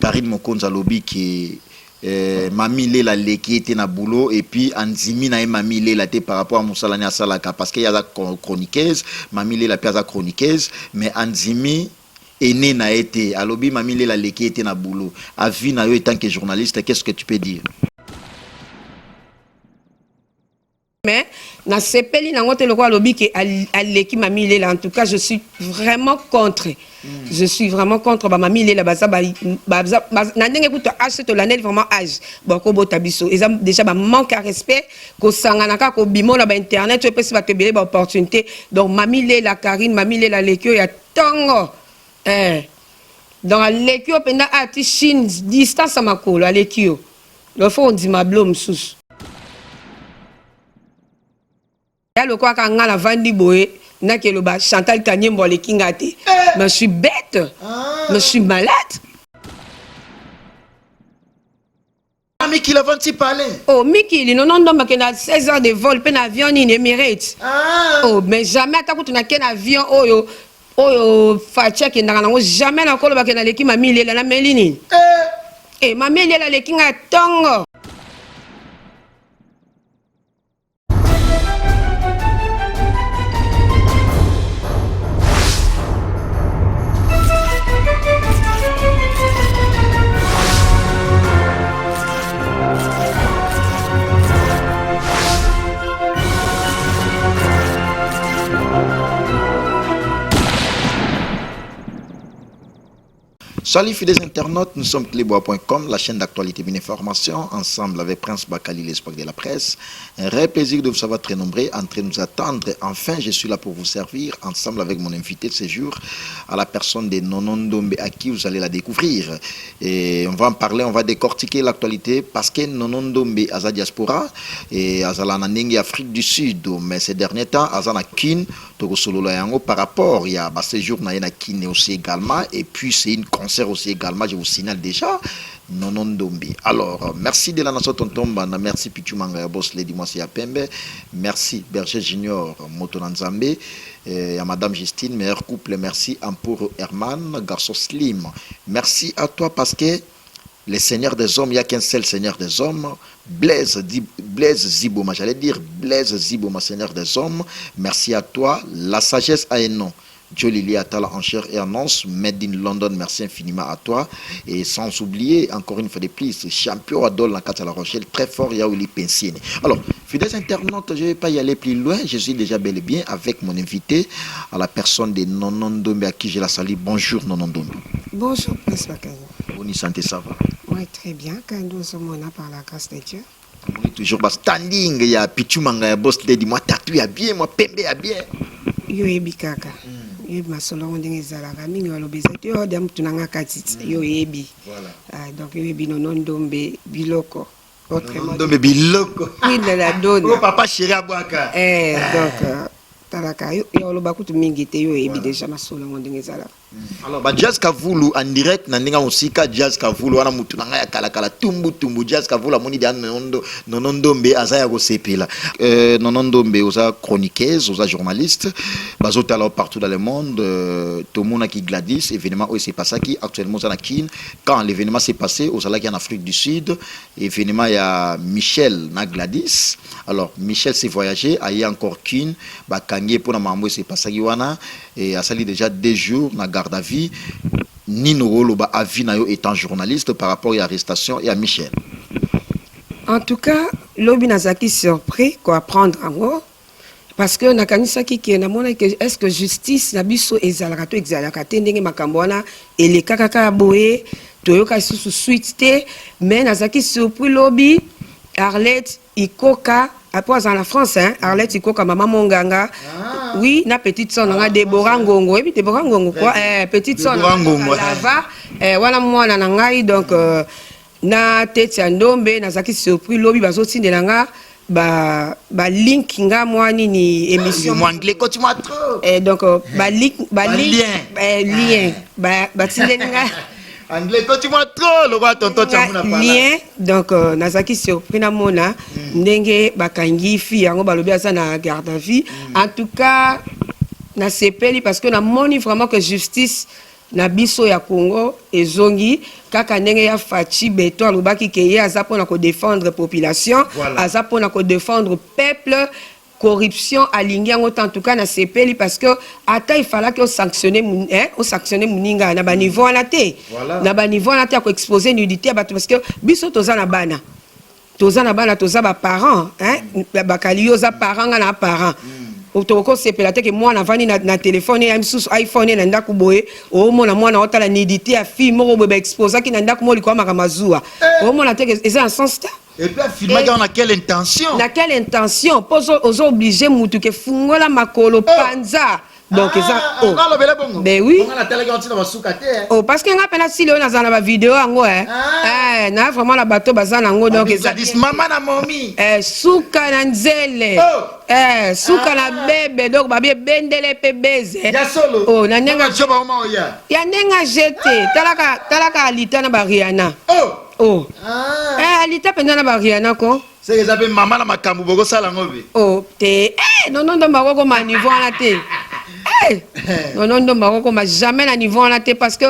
Karine Mokonza Lobi qui Mami Lela Leki était na boulot et puis Anzimi na Mami Lela té par rapport à Moussalani Salaka parce qu'il y a la chroniqueuse, Mami Lela piaza chroniqueuse, mais Anzimi aîné na été. Alobi Mami Lela Leki était na boulot. Avis na yo étant que journaliste, qu'est-ce que tu peux dire? Mais na sepeli na ngote le alobi que Leki Mami Lela, en tout cas je suis vraiment contre. Je suis vraiment contre Mami Lela baza na ndenge kuto âge to l'année vraiment âge boko botabiso et déjà ba manque à respect ko sangana ka ko bimola ba internet tu peux se battre ba opportunité donc Mami Lela Karine Mami Lela Leki ya tongo dans Leki penda ati Chine distance makolo Leki le fond dit ma blom sous ya le quoi quand la vandi boé na ke loba Chantal Kanyembo le kingate mais je suis bête mais je suis malade. Miki la venti parler. Oh Miki il non donc que na 16 heures de vol pe na avion ni Emirates. Oh mais jamais atakutu na ken avion oyo facha ke na nango jamais na koloba ke na leki Mami Lela na melini. Mami Lela le kinga tongo. Salut fidèles internautes, nous sommes clébois.com, la chaîne d'actualité et d'information, ensemble avec Prince Bakali, l'espoir de la presse. Un vrai plaisir de vous savoir très nombreux, en train de nous attendre. Enfin, je suis là pour vous servir, ensemble avec mon invité de ce jour, à la personne de Nonon Ndombe, à qui vous allez la découvrir. Et on va en parler, on va décortiquer l'actualité, parce que Nonon Ndombe a la diaspora, et a la Nanengue Afrique du Sud, mais ces derniers temps, a la Kin, par rapport, il y a ce jour, il y a Kin aussi également, et puis c'est une concert aussi également, je vous signale déjà, Nonon Ndombe. Alors, merci de la nation Tontomba, merci Pichu Manga Boss Lady Mwasi Yapembe, merci Berger Junior Motonanzambe, et à Madame Justine, meilleur couple, merci Amporo Herman, garçon Slim. Merci à toi parce que les seigneurs des hommes, il n'y a qu'un seul seigneur des hommes, Blaise Ziboma, j'allais dire Blaise Ziboma, seigneur des hommes. Merci à toi, la sagesse a un nom. Jolili Atala en chair et annonce, Made in London, merci infiniment à toi. Et sans oublier, encore une fois de plus, champion Adol la La Rochelle, très fort, Yaouli Pensine. Alors, fidèles internautes, je ne vais pas y aller plus loin, je suis déjà bel et bien avec mon invité, à la personne de Nonon Ndombe, à qui je la salue. Bonjour Nonon Ndombe. Bonjour, Prince Bakali. Bonne santé, ça va? Oui, très bien, quand nous sommes là par la grâce de Dieu. On est toujours standing, il y a Pichu Manga, boss, dit moi, tatou, a bien, moi, pembe, a bien. Yo ebi kaka. Yo ebi masolo ndenge ezalaka mingi walobeza yo dem tunanga katiti yo ebi. Voilà. Donc yo ebi Nonon Ndombe biloko. Autrement Ndombe biloko. Oui de la donne. Oh papa chéri abwaka. Donc talaka yo loba kutu mingi te yo ebi déjà masolo ndenge ezalaka. Alors ba Jazz Kavulu en direct na ndinga musika Jazz Kavulu wana mutu nanga ya kala tumbu Jazz Kavulu amoni dia Nonon Ndombe azaya ko sepela. Nonon Ndombe oza chroniqueuse, oza journaliste, bazotala partout dans le monde, tout le monde qui Gladys événement où c'est passé qui actuellement ça na Kin quand l'événement s'est passé aux Alaki en Afrique du Sud, événement il y a Michel na Gladys. Alors Michel s'est voyagé ailleurs encore Kin ba kangé pour na mambo c'est passé qui wana et a sali déjà 2 jours na garde à vie Nino Roloba avis na yo étant journaliste par rapport à l'arrestation et à Michel. En tout cas, lobi nazaki surpris quoi prendre en haut parce que nakanisa ki na mona que est-ce que justice na biso ezalaka to exalaka te ndenge makambo wana ele kaka boye toyoka sous suite te mais nazaki surpris lobi Arlette Ikoka après en la France hein Arlette Ikoka maman Monganga. Oui, na petite sœur nga Deborah Ngongo et puis Deborah Ngongo quoi petite sœur lava wana mwana na ngai donc na tete ya Ndombe nazaki surpris lobi bazotindela nga ba link nga mwani ni émission mon anglais quand tu m'as trop donc ba lien ba tindenga anglais quand tu m'as trop le roi tonton chamuna pas lien donc nazaki surpris na mona ndenge bakangi fi yango balobi asa na garde à vue en tout cas na sepeli parce que na moni vraiment que justice na biso ya Congo ezongi kaka ndenge ya Faci Beton alobaki ke ye aza mpona ko défendre population aza mpona ko défendre peuple corruption alingi yango en tout cas na sepeli parce que ata il fallait que sanctionner muninga na ba niveau na te na ba niveau na te ko exposer nudité bato parce que biso toza na bana toza ba parents ba kaliyo za parents na parents otoko sepela te ke mwana vani na téléphone ya misusu iPhone na ndako boye o mona mwana otala nudité ya fille moko boye ba exposer ki na ndako moli kwa makamazua o mona te eza en sens ta. Et puis, finalement, dans quelle intention? Dans quelle intention? Pour obliger mutu ke fungola makolo panza. Donc, ben oui. Oh, parce que nga pena si le na ba vidéo ango na vraiment la bateau bazana ango donc maman na momi. Suka na nzele. Suka na bebe donc babie bendele pe beze. Ya solo. Oh, na nenga joba oma oya. Ya nenga jeté. Talaka alita na ba Rihanna. Oh. Alita penda na ba Rihanna ko. C'est que ça fait maman na makambu boko sala ngobe. Oh, te non maroko ma niveau na te. Non maroko ma jamais na niveau na te parce que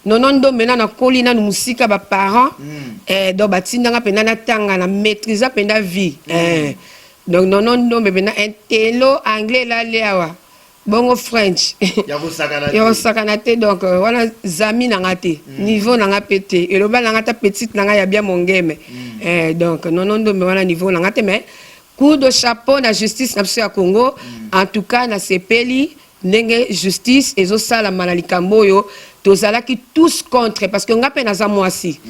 non maintenant na kolina na musika ba parents do batinda nga penda na tanga na maîtriser penda vie. Donc non maintenant intello anglais la lewa. Bongo French. Ya sakana te donc voilà zami na ngate niveau na nga pété et le bal na ngata petite na nga ya bien mongeme. Donc non mais voilà niveau na ngate mais coup de chapeau na justice na biso ya Congo en tout cas na sepeli ndenge justice ezo sala manalikambo yo tozalaki tous contre parce que nga pe na za mwasi.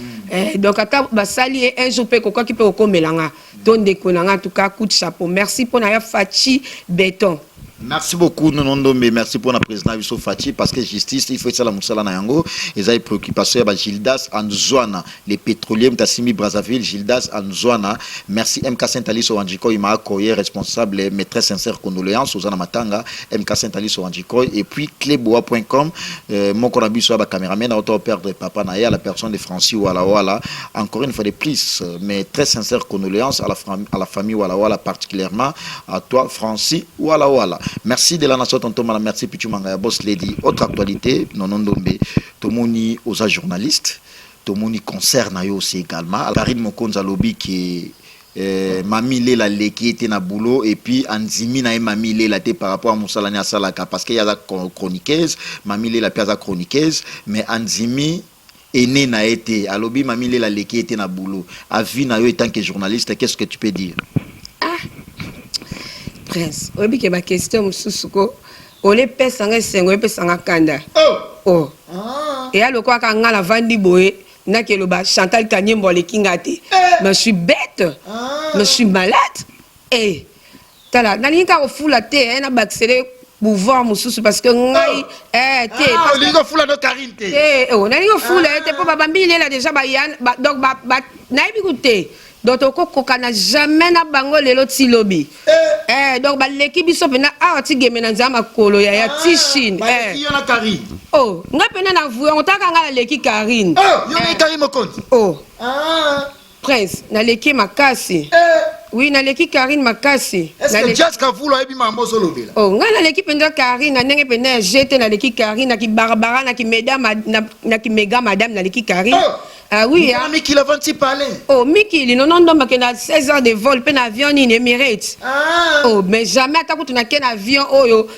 Donc ata basali un jour pe kokwa ki pe okomelanga ton dekonanga en tout cas coup de chapeau merci pour na ya Faci Beton. Merci beaucoup, Nonondombe. Merci pour la présidente Wisso Faci parce que justice, il faut que ça la moussala na yango. Et ça, il préoccupation à Gildas Anzouana, les pétroliers Mtassimi Brazzaville, Gildas Anzouana. Merci MK Saint-Ali Sowanjiko, il m'a accueilli responsable, mes très sincères condoléances aux Anamatanga, MK Saint-Ali Sowanjiko. Et puis cléboa.com, mon conabi soit caméraman, auto perdre papa Naya, la personne de Francis Wala Wala. Encore une fois de plus, mes très sincères condoléances à la famille Wala Wala, particulièrement à toi, Francis Wala Wala. Merci de la nation tonton Mala, merci Pichu Mangaya Boss Lady. Autre actualité, Nonondombe, Tomoni aux journalistes, Tomoni concerne aussi également. Karine Mokonza Lobby qui est Mami Lela qui était na boulot et puis Anzimi na Mami Lela par rapport à Moussalani à Salaka parce qu'il y a la chroniqueuse, Mami Lela piaza chroniqueuse, mais Anzimi aîné n'a été. À Lobby Mami Lela qui était na boulot. À vie na yo étant que journaliste, qu'est-ce que tu peux dire? Prince, obi ke ba question mususuko ole pesa nga sengo pesa nga kanda. Et alors quoi quand nga la vandi boye na ke lo ba Chantal Kanyembo le kingate. Mais je suis bête. Mais je suis malade. Tala na linga ofula te na ba accélérer pouvoir mususu parce que ngai parce que linga fula no Karine te. Na linga fula te po ba bambile là déjà ba yan donc ba na ebikuté. Donc on n'a jamais na bango lelo ti lobby. Donc ba l'équipe biso pena a ti game na nzama kolo ya Tishin. Qui na Karine? Oh, nga pena na voué on taka nga l'équipe Karine. Yo na Karine Mokonzi. Prince, na l'équipe Makasi. Oui, na l'équipe Karine Makasi. Est-ce que Jessica Vulo ebi mambo so lobela? Nga na l'équipe pena Karine na ndenge pena jeté na l'équipe Karine na ki Barbara na ki mesdames na ki méga madame na l'équipe Karine. Ah oui, hein. Miki la venti parler. Oh, Miki, non donc na 16 heures de vol pe na avion ni Emirates. Oh, mais jamais ataku tu na ken avion oyo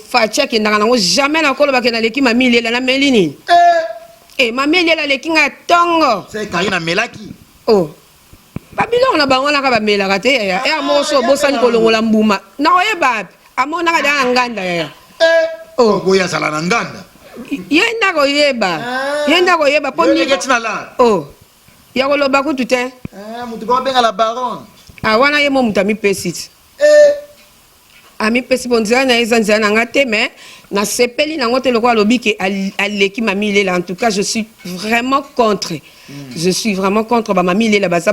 Faci ke na nango jamais na kolo ba ke na leki Mami Lela na melini. Mami Lela leki nga tongo. C'est Karina Melaki. Oh. Babilo na bango na ka ba melaka te ya. Amo so bosani kolongola mbuma. Na oyeba amona ka da nganda ya. Oh, boya sala na nganda. Yenda koyeba po ni oh ya koloba kutu te mutu ba benga la baronne wana ye mo mutami pesit ami pesi bonzana na ezanza na ngate mais na sepeli na ngote lokwa lobi ke aleki Mami Lela en tout cas je suis vraiment contre. Je suis vraiment contre ba Mami Lela baza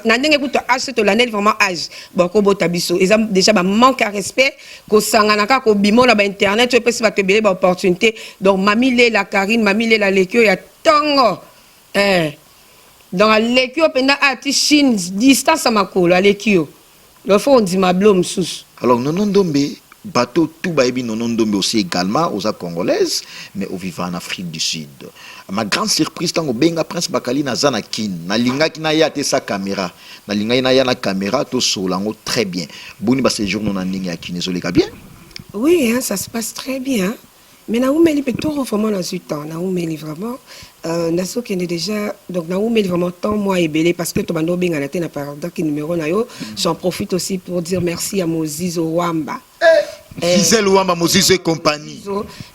na ndenge kuto âge to l'année vraiment âge boko bota biso et déjà ba manque à respect ko sangana ka ko bimo na ba internet to pesi ba tebele ba opportunité donc Mami Lela Karine Mami Lela lekio ya tongo dans lekio penda ati Chine distance makolo lekio le fond di mablom sous. Alors Nonondombe bateau tout baebi nonondombe aussi également aux congolaises mais au vivant en Afrique du Sud. Ma grande surprise tango benga Prince Bakali na zana kin na lingaki na ya te sa caméra na lingaki na ya na caméra to solango très bien. Boni ba séjour non na ningi ya kin ezoleka bien. Oui, hein, ça se passe très bien. Mais Naoumeli peut tout vraiment dans ce temps. Naoumeli vraiment. Naso qui est déjà. Donc Naoumeli vraiment tant moi et belé parce que Tobando Benga na parole qui numéro na yo. J'en profite aussi pour dire merci à Moses Wamba. Gisèle Wamba, Moses et compagnie.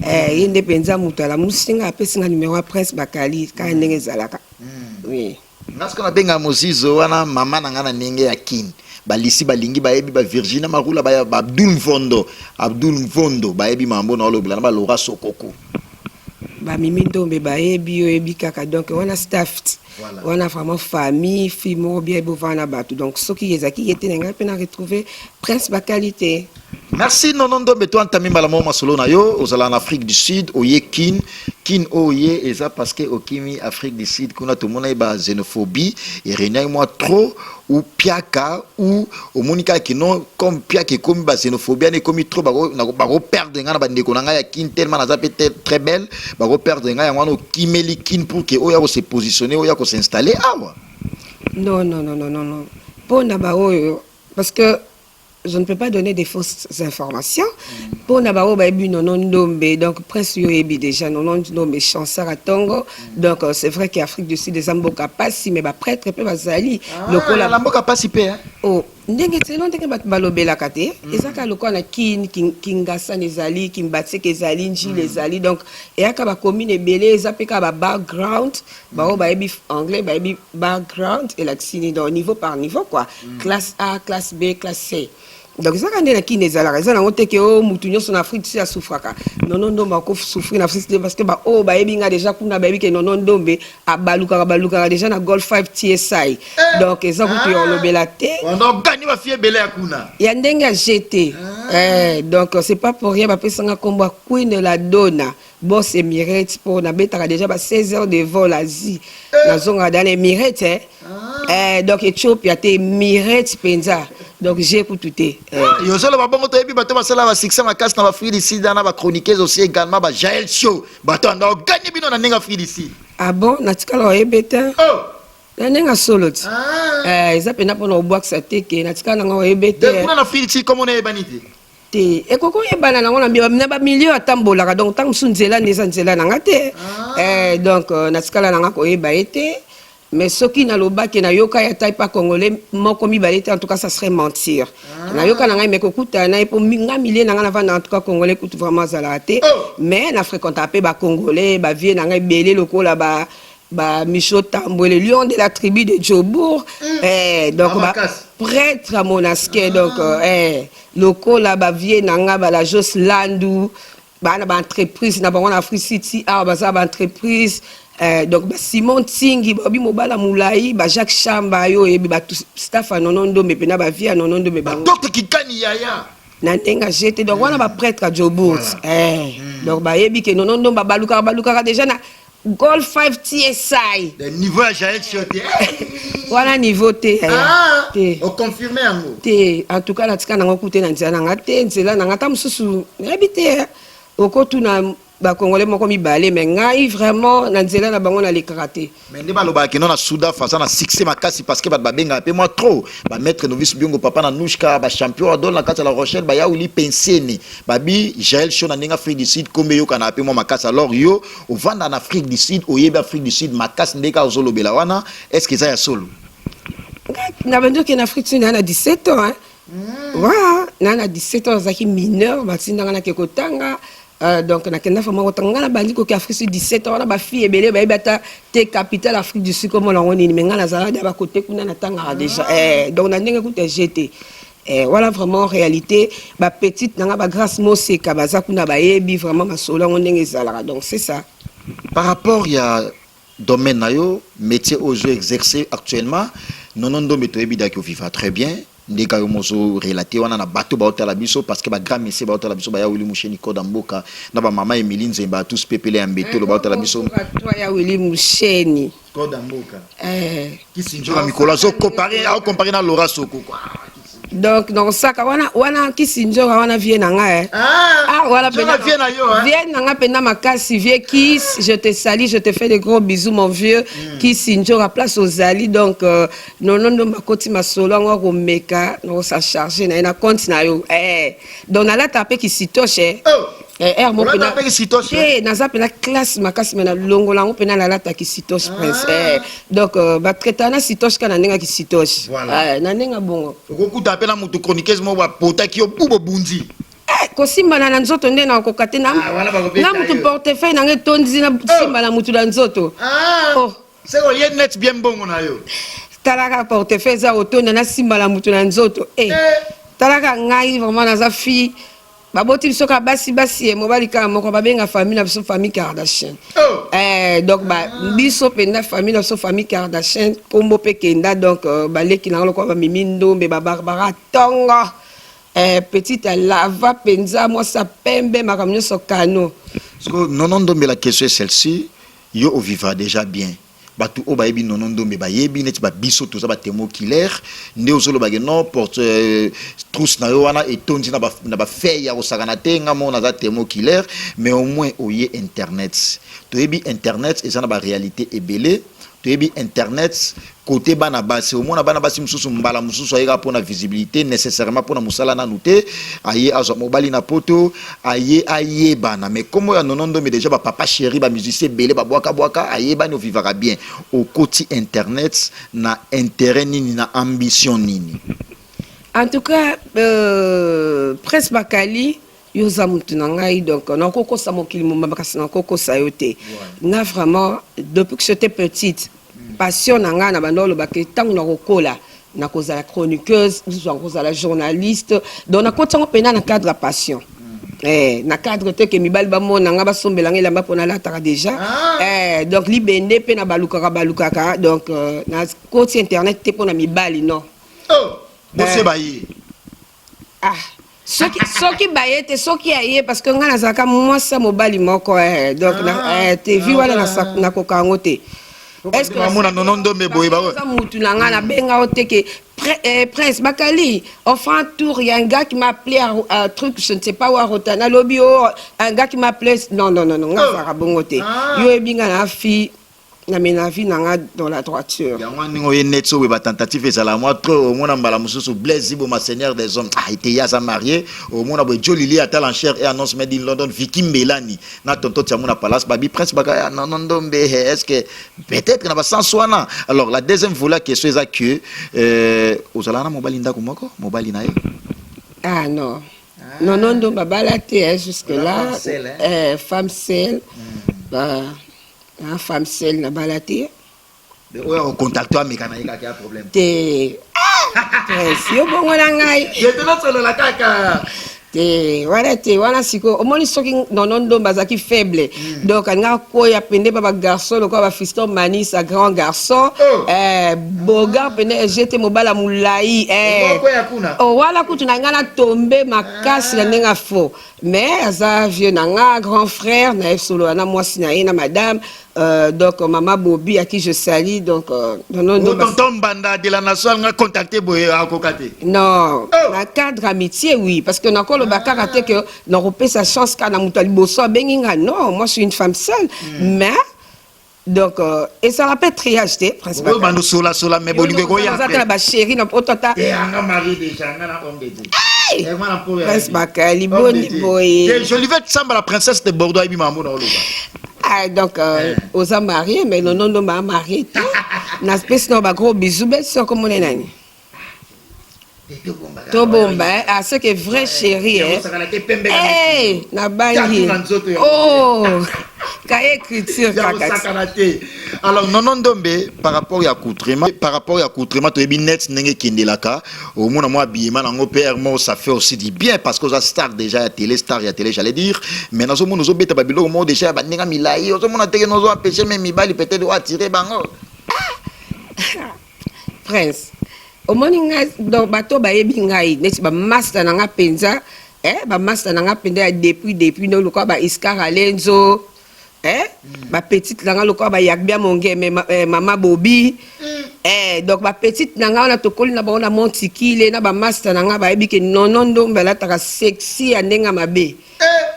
Indépendant Moutala. Moussinga appelle singa numéro Prince Bakali. Ka ndenge zalaka. Oui. Nasko na benga Moses wana mama na ngana ndenge ya kin. Balisi balingi baebi ba Virginia Marula ba Abdul Mvondo baebi mambo na olobela na ba Laura Sokoko ba Mimi Ndombe baebi yo ebi kaka donc on a staffed on a vraiment famille fimo bien bovana batu donc ce qui ezaki était nga pe na retrouver Prince Bakalité. Merci Nonondo Beto antami malamo masolo na yo ozala en Afrique du Sud oye kin oye eza parce que okimi Afrique du Sud kuna to mona ba xénophobie et régnait moi trop ou piaka ou au monika qui non comme piaka comme ba xénophobie ne comme trop ba perdre ngana ba ndeko nga ya kin tellement na peut-être très belle ba perdre nga ya ngano kimeli kin pour que oya ko se positionner oya ko s'installer awa. Non. Pour Nabaoyo parce que je ne peux pas donner des fausses informations. Pour Nabao Baby Nonondombe, donc presque Yoebi déjà, Nonondombe chanceur à Tongo. Donc c'est vrai qu'Afrique du Sud, des Amboka Passi, mais prêtre peu Bazali. La Amboka Passi, hein? Oh, ndenge tselon ndenge balobela kate. Ezaka loko na Kingasa nezali, Kimbatseke ezali, Njil ezali. Donc eyaka ba commune belé, ezapeka ba background, bao baebi anglais, baebi background et la xini donc niveau par niveau quoi. Classe A, classe B, classe C. Donc ça quand on est qui n'est pas là, ça on te que oh mutunyo son Afrique c'est à souffraka. Non ma ko souffrir en Afrique parce que bah oh bah ebinga déjà kuna baby que non dombe à baluka déjà na Golf 5 TSI. Donc ça vous tu on lobela te. On a gagné ma fille belé akuna. Il y a ndenga GT. Donc c'est pas pour rien bah pesanga combat Queen de la Donna. Boss Emirates pour na beta déjà bah 16 heures de vol Asie. Na zonga dans les Emirates donc Éthiopie a été Emirates penza. Donc j'ai écouté. Yo solo ba bongo to ebi bato basala ba succès makasi na ba Afrique du Sud na ba chroniqueuse aussi également ba Jael Show. Bato anda gagné bino na ninga Afrique du Sud. Ah bon, na tikala ebeta. Na ninga solo. Eza pena pona obwak sa teke na tikala nga ebeta. De kuna na Afrique du Sud comment on est banité. Te ekoko yebana na ngona na ba milieu atambolaka donc tant sunzela neza nzela na ngate. Donc na tikala na nga ko eba ete. Mais ce qui n'a pas que na yoka ya taipa congolais moko mibalete en tout cas ça serait mentir. Na yoka na ngai mekokuta na pour minga millier na nga na en tout cas congolais coûte vraiment zalaté mais na fréquente apé ba congolais ba vie na ngai belé lokola ba Micho Tambo le lion de la tribu de Djobour donc ba prêtre à monasque donc lokola ba vie na nga ba la Jos Landu ba na ba entreprise na bango na Free City ba za ba entreprise. Donc Simon Tingi Bobby Mobala Moulaï Jacques Chamba yo et staff à Nonondo mais pena ba vie à Nonondo mais docteur qui gagne yaya na ndenga j'étais donc on a ba prêtre à Djobour donc ba yebi que Nonondo ba baluka déjà na Golf 5 TSI le niveau à Jaël Choté voilà niveau T on confirme en tout cas la tika na ngokuté na nzela na te nzela na ngata mususu habité okotu na ba congolais moko mibale mais ngai vraiment na nzela na bango na le karaté mais ndeba loba ke non na Souda face na succès makasi parce que ba benga pe moi trop ba maître novice biongo papa na Nouchka ba champion dans la carte la Rochelle ba ya uli pensene ba bi Jaël Show na ninga Afrique du Sud comme yo kana pe moi makasi alors yo au vendre en Afrique du Sud au yeba Afrique du Sud makasi ndeka ozolo bela wana est-ce que ça ya solo na bando ke na Afrique du Sud na 17 ans voilà na 17 ans zaki mineur batinda na kekotanga. Donc na kenda fama otanga na bandi ko Afrique du Sud 17 ans na ba fille ebele ba ibata te capitale Afrique du Sud comme on ngoni mais ngana za ba côté kuna na tanga déjà donc na ndenge kuta GT voilà vraiment en réalité ba petite na ba grâce moseka baza kuna ba yebi vraiment masolo ndenge ezalaka donc c'est ça par rapport ya domaine na yo métier aux jeux exercé actuellement nonondo meto ebida ki vivra très bien ndeka yo mozo relaté wana na bato ba hôtel biso parce que ba grand monsieur ba hôtel biso ba ya Willy Musheni Koda Mboka na ba mama Emilie Nzemba tous pepele ya mbeto lo ba hôtel biso toi ya Willy Musheni Koda Mboka qui sinjora mikolo zo comparer na Laura Soko quoi Donc dans saka wana kisinjora wana vie nanga voilà vie nanga pena makasi vie kiss, je te salue, je te fais des gros bisous mon vieux. Kisinjora place aux ali donc non makoti masolo ngo ko meka no sa charger na compte na yo donc na la taper ki sitoche mo pena naza pena classe makasi mena longola ngo pena la lata ki sitoche prince donc ba traitana sitoche kana nenga ki sitoche na nenga bongo okuta apela mutu chroniqueuse mo ba potaki yo bubo bunzi kosimba na nzoto nde na kokate na mutu portefeuille na nge tondi na simba na mutu na nzoto c'est ko ye net bien bongo na yo talaka portefeuille za otonda na simba na mutu na nzoto talaka ngai vraiment naza fille baboti biso ka basi mobali ka moko babenga famille na biso famille Kardashian donc biso penda famille na biso famille Kardashian kombo pe kenda donc baleki na lokwa ba mimindo mbe ba Barbara Tongo petite lava penza moi ça pembe makamnyo so kano non mais la question est celle-ci yo au vivra déjà bien batu o bayebi nonondo me bayebi neti ba biso to za ba temo killer nde ozolo ba no porte trousse na yo wana etondi na ba feya o sakana tenga mona za temo killer mais au moins oye internet to yebi internet eza na ba réalité ebele to yebi internet côté bana basi au moins bana basi mususu mbala mususu ayeka pona visibilité nécessairement pona musala na nuté aye azo mobali na poto aye bana mais comme ya nonondo mais déjà ba papa chéri ba musicien belé ba boaka aye bana vivra bien au côté internet na intérêt nini na ambition nini en tout cas Prince Bakali yoza mutu na ngai donc na koko sa mokili moma bakasi na koko sa yote na vraiment depuis que j'étais petite passion nanga na bandolo baké tango na kokola na koza la chroniqueuse na koza la journaliste donc na kotango pena na cadre passion na cadre te ke mibali ba mona nga basombela ngela mba pona la tara déjà donc libende pe na balukaka donc na côté internet te pona mibali non bose baye soki baye te soki aye parce que nga nazaka mwasa mobali moko donc te vi wala na kokango te est-ce que mona nonondo me boye ba mutu na nga na benga oteke Prince Bakali on fait un tour il y a un gars qui m'a appelé un truc je ne sais pas où à Rotana lobby un gars qui m'a appelé non nga za bongo te yo ebinga na fi na menavi nanga dans la droiture ya ngani ngoye netso we ba tentative ça la moi trop au mona mbala mususu Blaise Zibo ma seigneur des hommes été ya sa marié au mona bo Jolili à l'enchère et annonce made in London Vicky Melanie na tonto tia mona palace babi Prince Bakali non ndombe est-ce que peut-être na ba sans soina alors la deuxième volet question est que ozalana mobali ndako moko mobali na ye non non babala te jusque là femme seule femme seule na balati on contacte avec un a problème te yo bongo na ngai je te laisse solo la kaka te wana siko omoni soki nonondo bazaki faible donc nga koya pende ba garçon lokwa ba fiston manis a grand garçon boga pende jete mobala mulai wala kutu na nga na tombe makasi na ndenga fo mais aza vieux na nga grand frère na solo na mwasi na ye na madame donc maman Bobby à qui je salue donc non tonton banda de la nation nga contacter boye à kokate non na cadre amitié oui parce que na ko le bakara te que na repé sa chance kana mutali boso benginga non moi je suis une femme seule mais donc et ça rappelle triage te principalement bando sola mais bolingo ko ya ça ba chérie na otata et anga mari déjà nga na homme de Dieu Prince Bakali boni boy je lui vais samba la princesse de Bordeaux et bimamo na oloba donc aux a marié mais non m'a marié na espèce no ba gros bisous bête sur comme on est nani to bomba ce que vrai chéri na bangi ka écriture kaka alors non ndombe par rapport à accoutrement to ebi net ndenge kindelaka au mona moi habillement nango père moi ça fait aussi du bien parce que aux star déjà à télé j'allais dire mais nazo mona zo beta babilo mo déjà ba ndenge milai ozo mona teke nozo empêcher même mibali peut-être ou attirer bango Prince omoni nga donc bato bayebi ngai neti ba master na nga penza ba master na nga penda depuis no lokwa ba Iskar Alenzo ma petite nanga lokola ba yakbia monge mais mama Bobby donc ma petite nanga na tokoli na ba na montikile na ba master nanga ba yebi ke nonondo mbela taka sexy andenga mabe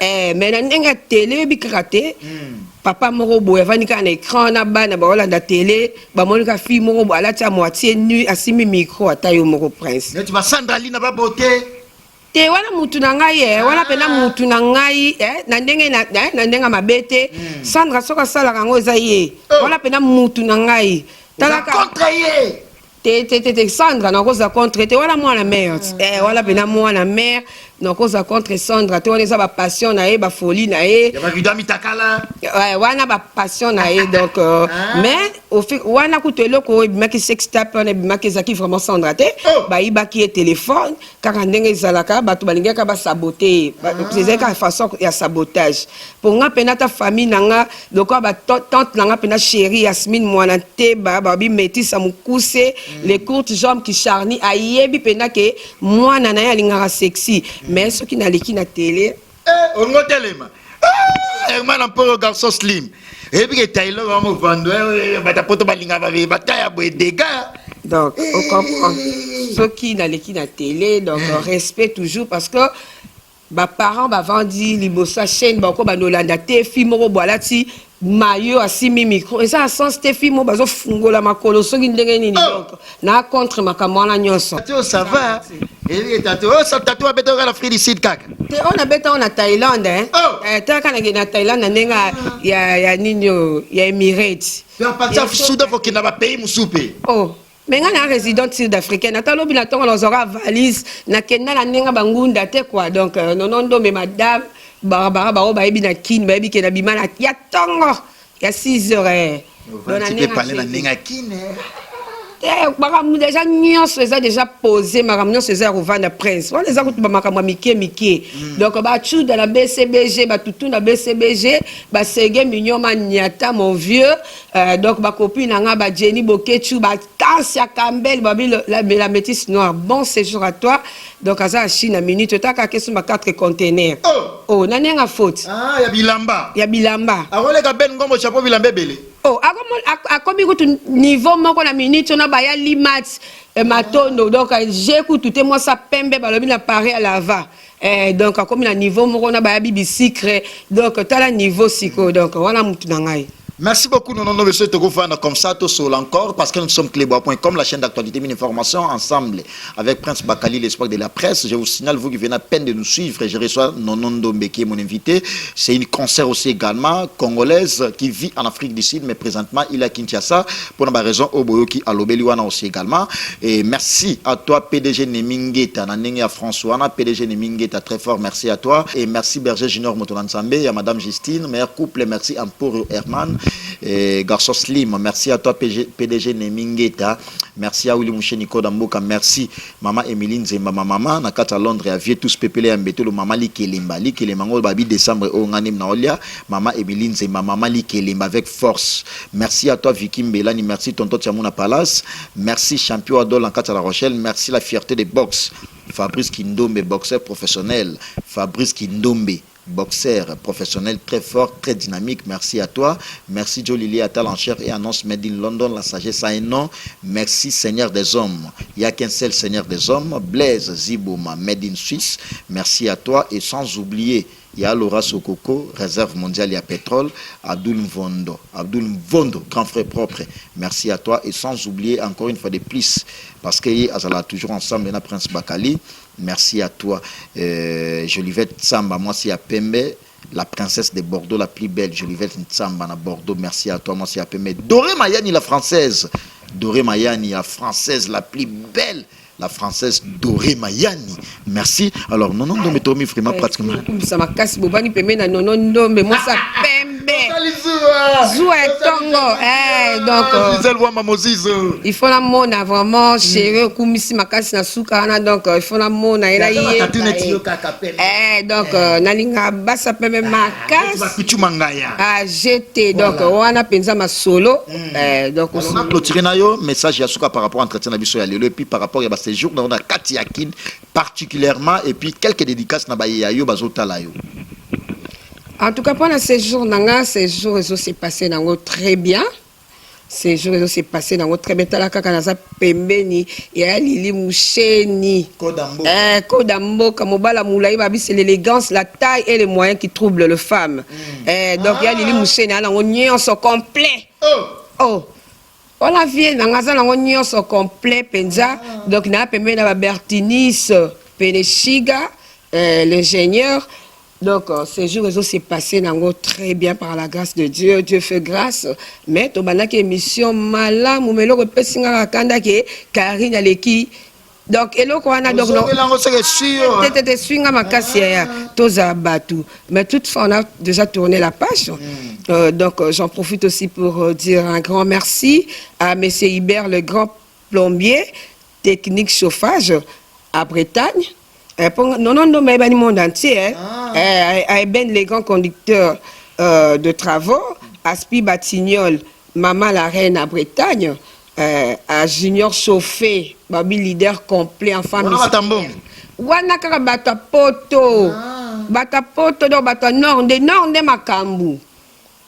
mais na ndenga télé bi karaté papa moko boye vani ka na écran na bana ba olanda télé ba monika fille moko bo alati à moitié nu asimi micro atayo moko prince tu vas Sandrali na ba beauté te wana mutu na ngai wana pena mutu na ngai na ndenga mabete Sandra soka sala kango eza ye wana pena mutu na ngai talaka contre ye te Sandra na koza contre te wana mwana mère wana pena mwana mère na koza contre Sandra te wana eza ba passion na ye ba folie na ye ya ba vidami takala wana ba passion na ye donc mais au fait wana ku telo ko bimaki sex tap on bimaki zaki vraiment Sandra te ba ibaki e téléphone kaka ndenge ezalaka bato balingaka ba saboter c'est ka façon ya sabotage pour nga pena ta famille nanga lokwa ba tante nanga pena chérie Yasmine mwana te ba bi métisse mukuse les courtes jambes qui charni ayebi pena ke mwana na ya lingaka sexy mais ce qui n'a l'équipe na télé on go telema man un peu garçon slim et puis Taylor va me vendre ba poto balinga ba bataya bo dégâts donc on comprend ce qui n'a l'équipe na télé donc respect toujours parce que ba parents ba vandi libosa chaîne ba ko ba nolanda te fi moko boalati mayo asimi micro et ça sens te fi mo bazo fungola makolo soki ndenge nini donc na contre makamwana nyonso ça va et tato ça tato abeto la Félicite kaka te on abeta on a Thaïlande ta kana na Thaïlande nenga ya ninyo ya Emirates ya pata souda faut qu'il n'a pas payé musupe mais nga na résident sud-africaine atalobi na tonga lozora valise na kenda na nenga bangunda te quoi donc nonondo mais madame Barbara ba yebi na kin ba yebi ke na bimana ya tongo ya 6 heures on a nenga parler na nenga kin makambo déjà nyonso eza déjà posé makambo nyonso eza kovanda prince wana eza kutuba makambo ya mike donc bachuda na BCBG batutu na BCBG basege mignon maniata mon vieux donc bakopi na nga ba Jenny Bokechu ba Tansia Campbell babi la métisse noire bon séjour à toi donc aza Chine na minute taka kesu ma 4 containers nanenga faute ya bilamba akoleka ben ngombo chapeau bilamba belé akomi kutu niveau moko na minute na baya limat matondo donc j'ai kutu te moi ça pembe balobi na Paris à lava donc akomi na niveau moko na baya bibi secret donc tala niveau siko donc wana mutu na ngai. Merci beaucoup, non, monsieur Togofana, comme ça, tout seul encore, parce que nous sommes clébois.com, la chaîne d'actualité, une information ensemble avec Prince Bakali, l'espoir de la presse. Je vous signale, vous qui venez à peine de nous suivre, et je reçois Nonondo Mbeki, mon invité. C'est une concert aussi également, congolaise, qui vit en Afrique du Sud, mais présentement, il est à Kinshasa, pour une raison, Oboyoki, à Lobeliwana aussi également. Et merci à toi, PDG Nemingeta, Nanenga François, PDG Nemingeta, très fort, merci à toi. Et merci Berger Junior Motonansambé, il y a Madame Justine, meilleur couple, merci Amporo Herman. Et garçon Slim, merci à toi PDG Nemingeta, merci à Willy Mouché Nico Damboka, merci maman Emeline Zemba, maman Nakata Londres, à Vieux tous pépélé Mbete, le maman Likelimba, Likelimba, babi décembre au Nganim Naolia, maman Emeline Zemba, maman Likelimba avec force. Merci à toi Vicky Mbelani, merci Tonto Tiamouna Palace, merci champion Adol en Kata La Rochelle, merci la fierté des box, Fabrice Kindombe, boxeur professionnel, Fabrice Kindombe. Boxeur professionnel très fort, très dynamique. Merci à toi. Merci Joe Lili Atal en chair et annonce Made in London, la sagesse a un nom. Merci Seigneur des hommes. Il n'y a qu'un seul Seigneur des hommes. Blaise Zibouma, Made in Suisse. Merci à toi et sans oublier, il y a Laura Sokoko, réserve mondiale, il y a pétrole. Abdoul Mvondo, grand frère propre. Merci à toi et sans oublier encore une fois de plus, parce que Azala toujours ensemble, la Prince Bakali. Merci à toi, Jolivette Tsamba, moi c'est à Pembe, la princesse de Bordeaux la plus belle, Jolivette Tsamba à Bordeaux, merci à toi, moi c'est à Pembe. Doré Mayani la française, Doré Mayani la française la plus belle, la française Doré Mayani. Merci. Alors non mais Tommy vraiment pratiquement. Ça m'a cassé bobani Pembe na non mais moi ça Pembe. Zoua Tongo, donc il faut la mona vraiment chérie kumisi makasi na suka donc il faut la mona ela yé donc nalinga basa pembe makasi ah jeté donc wana penza ma solo donc on a clôturé na yo message ya suka par rapport à entretien na biso ya lelo et puis par rapport à ces jours on a Katiakin particulièrement et puis quelques dédicaces na ba ya yo bazotala yo. En tout cas, pendant ces jours, ces jours, ça s'est passé très bien. Ces jours, ça s'est passé très bien. Talaka kanaza pembeni, ya lili moucheni. Kodambo, kamobala moulaï, babi, c'est l'élégance, la taille et les moyens qui troublent le femme. Donc, ya lili moucheni, on se complet. Oh! On a vu, on se complet, penza. Donc, na pembeni, na Bertinis, Penechiga, l'ingénieur. Donc, ces jours, ça s'est passé très bien par la grâce de Dieu. Dieu fait grâce. Mais, tu as une émission malade, tu as une Karine Aleki. Donc, et là, on a donc. Mais toutefois, on a déjà tourné la page. Donc, j'en profite aussi pour dire un grand merci à M. Hubert, le grand plombier, technique chauffage à Bretagne. Non, mais le monde entier, les grands conducteurs de travaux, Aspi Batignol, Maman la Reine à Bretagne, à Junior Chauffé, Babi leader complet en femme. Wanaka Batapoto, Batapoto, Nord de Makambu.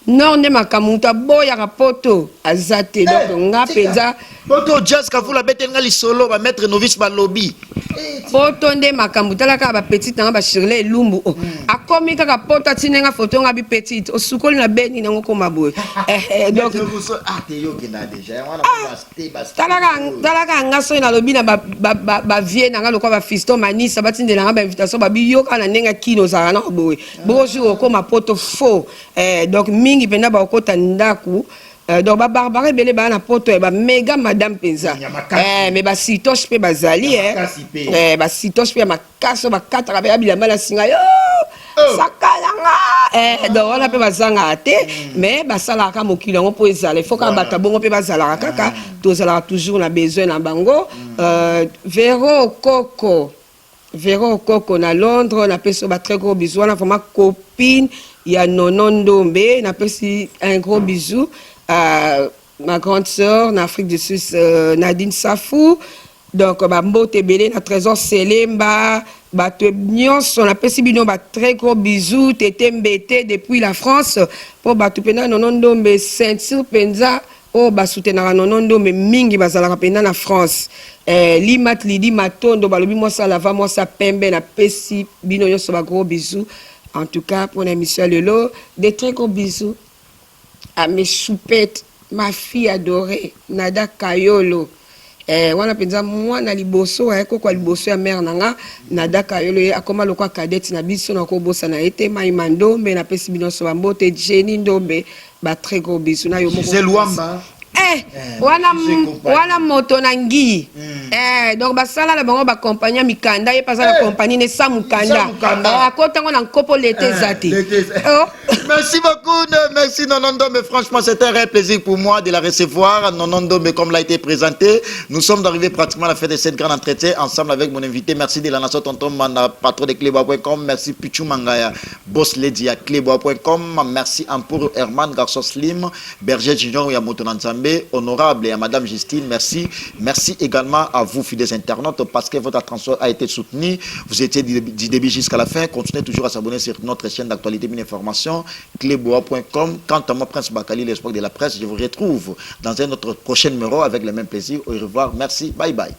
Non, ne makamuta boya rapoto azate donc ngapeza poto jazz ka vula bete ngali solo ba mettre novice ba lobby poto nde makamuta la ka ba petite nga ba Shirley Lumbu akomi kaka poto tinenga photo nga bi petite osukoli na beni nango koma boy donc te yo kena déjà wana talaka nga so na lobby na ba vie na nga lokwa ba fiston manisa batindela nga ba invitation ba bi yo kana nenga kino za na boy bonjour koma poto faux donc mingi pena ba okota ndaku donc ba barbare belé ba na poto ba méga madame penza mais ba sitoche pe bazali ba sitoche pe makaso ba katra ba bilamba la singa yo sakalanga donc on a pe bazanga te mais ba sala ka mokili ngo po ezala il faut ka bata bongo pe bazala kaka tozala toujours na besoin na bango Véro Coco na Londres on a pe so ba très gros bisous on a vraiment copine. Il y a Nonon Dombe, un gros bisou à ma grande sœur en Afrique du Sud, Nadine Safou. Donc, Mbote Belé, na trésor Selemba, on appelle si bino, très gros bisous, Tété Mbete depuis la France. Pour Batupena, Nonon Dombe, Saint-Cyr Penza, oh, soutenara Nonon Dombe, Mingi, Bazala Pena na France. Limat Lidi Matondo, Balobi, moi ça lava, moi ça pembe, na Pessi, bino, yo, so gros bisous. En tout cas, pour l'émission Lelo, des très gros bisous à mes choupettes, ma fille adorée, Nada Kayolo. On a pensé moi na liboso, quoi liboso ya mère nanga, Nada Kayolo, a comment le quoi cadette na biso na kobo ça na été maimando, mais na pesi bino so mbote Jenny Ndombe, ba très gros bisous na yo moko. C'est Luamba. Wana moto nangi donc basala la bango ba compagnie mikanda et pas la compagnie ne sa mukanda akota ngona nkopo l'été zati. Merci beaucoup, merci Nonondo, mais franchement c'est un réel plaisir pour moi de la recevoir Nonondo, mais comme l'a été présenté, nous sommes arrivés pratiquement à la fin de cette grande entretien ensemble avec mon invité. Merci de la nation tonton Manda, patron de clebois.com, merci Pichu Mangaya, boss lady à clebois.com, merci Ampour Herman, garçon slim, berger junior Yamoto Nanzambe, honorable et à Madame Justine, merci. Merci également à vous, fidèles internautes, parce que votre attention a été soutenue. Vous étiez du début jusqu'à la fin. Continuez toujours à s'abonner sur notre chaîne d'actualité et d'information, clebois.com. Quant à moi, Prince Bakali, l'espoir de la presse, je vous retrouve dans un autre prochain numéro avec le même plaisir. Au revoir. Merci. Bye bye.